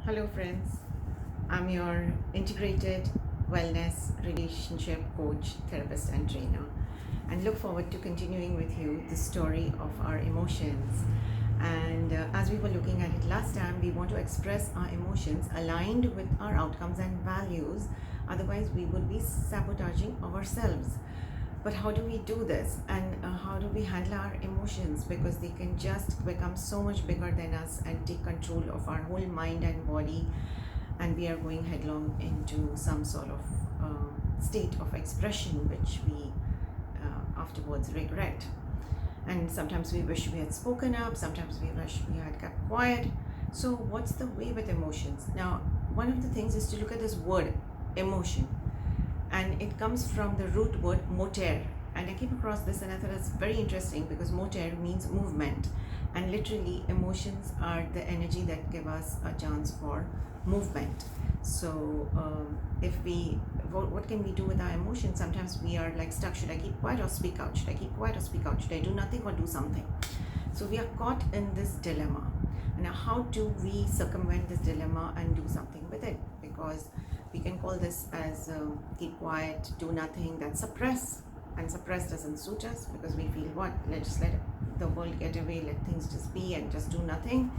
Hello, friends. I'm your integrated wellness relationship coach, therapist, and trainer, and look forward to continuing with you the story of our emotions. And as we were looking at it last time, we want to express our emotions aligned with our outcomes and values, otherwise, we would be sabotaging ourselves. But how do we do this, and how do we handle our emotions, because they can just become so much bigger than us and take control of our whole mind and body, and we are going headlong into some sort of state of expression which we afterwards regret. And sometimes we wish we had spoken up, sometimes we wish we had kept quiet. So what's the way with emotions? Now, one of the things is to look at this word emotion, and it comes from the root word motor. And I came across this and I thought it's very interesting, because motor means movement, and literally emotions are the energy that give us a chance for movement. So if we what can we do with our emotions? Sometimes we are like stuck. Should I keep quiet or speak out? Should I keep quiet or speak out? Should I do nothing or do something? So we are caught in this dilemma. Now, how do we circumvent this dilemma and do something with it? Because we can call this as keep quiet, do nothing, that's suppress. And suppress doesn't suit us, because we feel what? Let's just let the world get away, let things just be and just do nothing.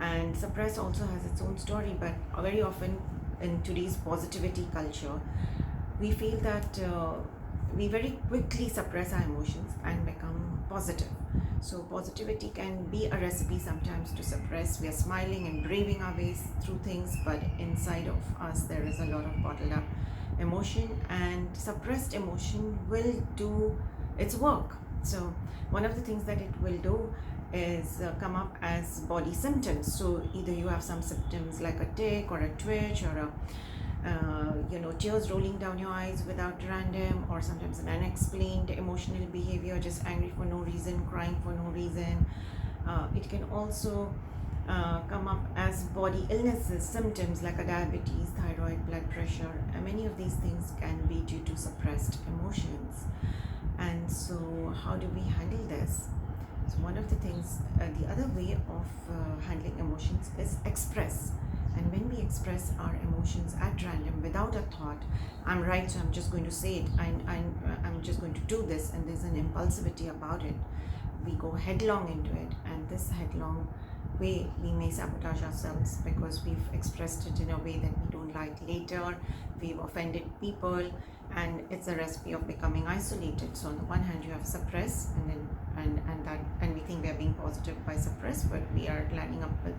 And suppress also has its own story, but very often in today's positivity culture, we feel that we very quickly suppress our emotions and become positive. So, positivity can be a recipe sometimes to suppress. We are smiling and braving our ways through things, but inside of us, there is a lot of bottled up emotion, and suppressed emotion will do its work. So, one of the things that it will do is come up as body symptoms. So, either you have some symptoms like a tick or a twitch or a tears rolling down your eyes without random, or sometimes an unexplained emotional behavior, just angry for no reason, crying for no reason. It can also come up as body illnesses, symptoms like a diabetes, thyroid, blood pressure. And many of these things can be due to suppressed emotions. And so, how do we handle this? So, one of the things, the other way of handling emotions is express. And when we express our emotions at random without a thought, I'm right, so I'm just going to say it, I'm just going to do this, and there's an impulsivity about it. We go headlong into it, and this headlong way we may sabotage ourselves, because we've expressed it in a way that we don't like later. We've offended people, and it's a recipe of becoming isolated. So on the one hand, you have suppress, and then and we think we are being positive by suppress, but we are lining up with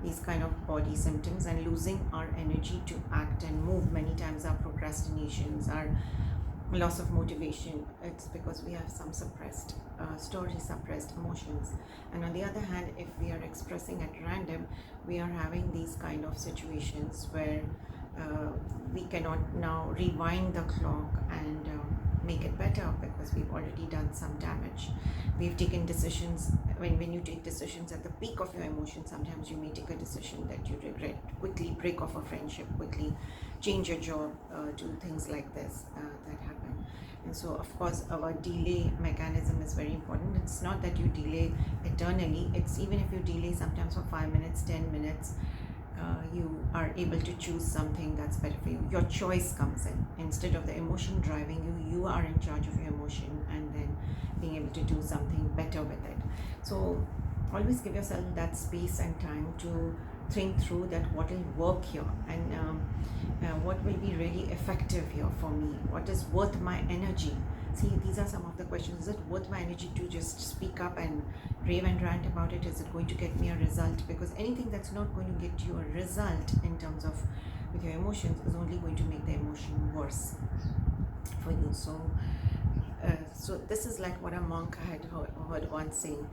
these kind of body symptoms and losing our energy to act and move. Many times our procrastinations, our loss of motivation, it's because we have some suppressed stories, suppressed emotions. And on the other hand, if we are expressing at random, we are having these kind of situations where we cannot now rewind the clock and make it better, because we've already done some damage. We've taken decisions. When you take decisions at the peak of your emotions, sometimes you may take a decision that you regret, quickly break off a friendship, quickly change your job, do things like this that happen. And so, of course, our delay mechanism is very important. It's not that you delay eternally, it's even if you delay sometimes for 5 minutes, 10 minutes, you are able to choose something that's better for you. Your choice comes in. Instead of the emotion driving you, you are in charge of your emotion, and then being able to do something better with it. So always give yourself that space and time to think through that what will work here, and what will be really effective here for me, what is worth my energy. See, these are some of the questions. Is it worth my energy to just speak up and rave and rant about it? Is it going to get me a result? Because anything that's not going to get you a result in terms of with your emotions is only going to make the emotion worse for you. So this is like what a monk had heard once saying,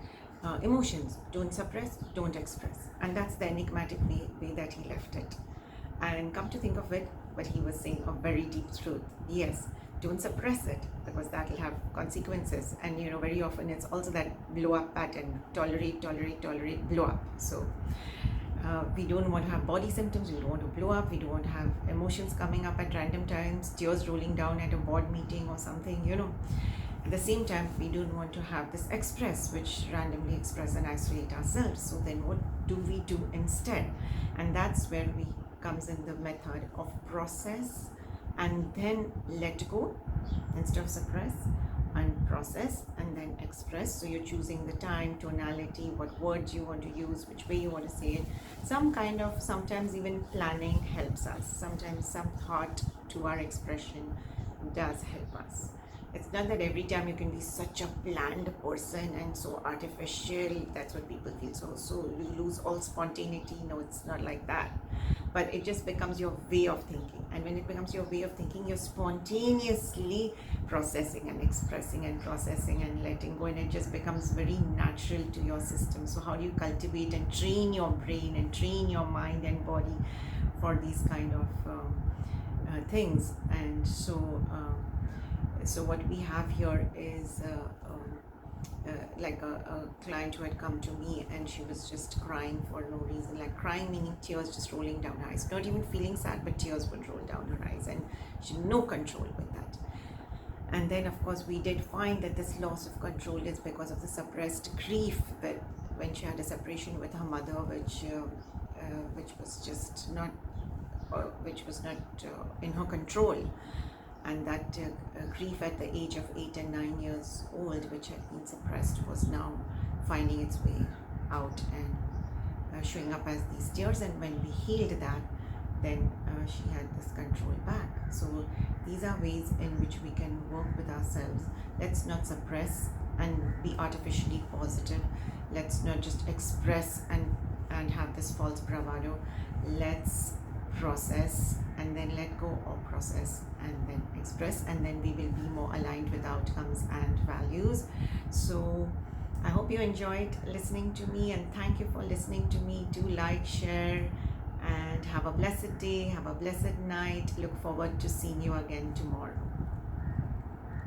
emotions, don't suppress, don't express. And that's the enigmatic way that he left it. And come to think of it, but he was saying a very deep truth. Yes, don't suppress it, because that will have consequences. And very often it's also that blow up pattern: tolerate, tolerate, tolerate, blow up. So we don't want to have body symptoms, we don't want to blow up, we don't want to have emotions coming up at random times, tears rolling down at a board meeting or something. At the same time, we don't want to have this express, which randomly express and isolate ourselves. So then what do we do instead? And that's where we comes in the method of process and then let go instead of suppress, and process and then express. So you're choosing the time, tonality, what words you want to use, which way you want to say it. Some kind of, sometimes even planning helps us. Sometimes some thought to our expression does help us. It's not that every time you can be such a bland person and so artificial. That's what people feel. So you lose all spontaneity. No, it's not like that. But it just becomes your way of thinking. And when it becomes your way of thinking, you're spontaneously processing and expressing and processing and letting go, and it just becomes very natural to your system. So how do you cultivate and train your brain and train your mind and body for these kind of things? And so what we have here is like a client who had come to me, and she was just crying for no reason, like crying meaning tears just rolling down her eyes, not even feeling sad, but tears would roll down her eyes, and she had no control with that. And then of course we did find that this loss of control is because of the suppressed grief, that when she had a separation with her mother, which was just not in her control. And that grief at the age of 8 and 9 years old, which had been suppressed, was now finding its way out and showing up as these tears. And when we healed that, then she had this control back. So these are ways in which we can work with ourselves. Let's not suppress and be artificially positive. Let's not just express and have this false bravado. Let's process and then let go, or process and then express, and then we will be more aligned with outcomes and values. So I hope you enjoyed listening to me, and thank you for listening to me. Do like, share, and have a blessed day, have a blessed night. Look forward to seeing you again tomorrow.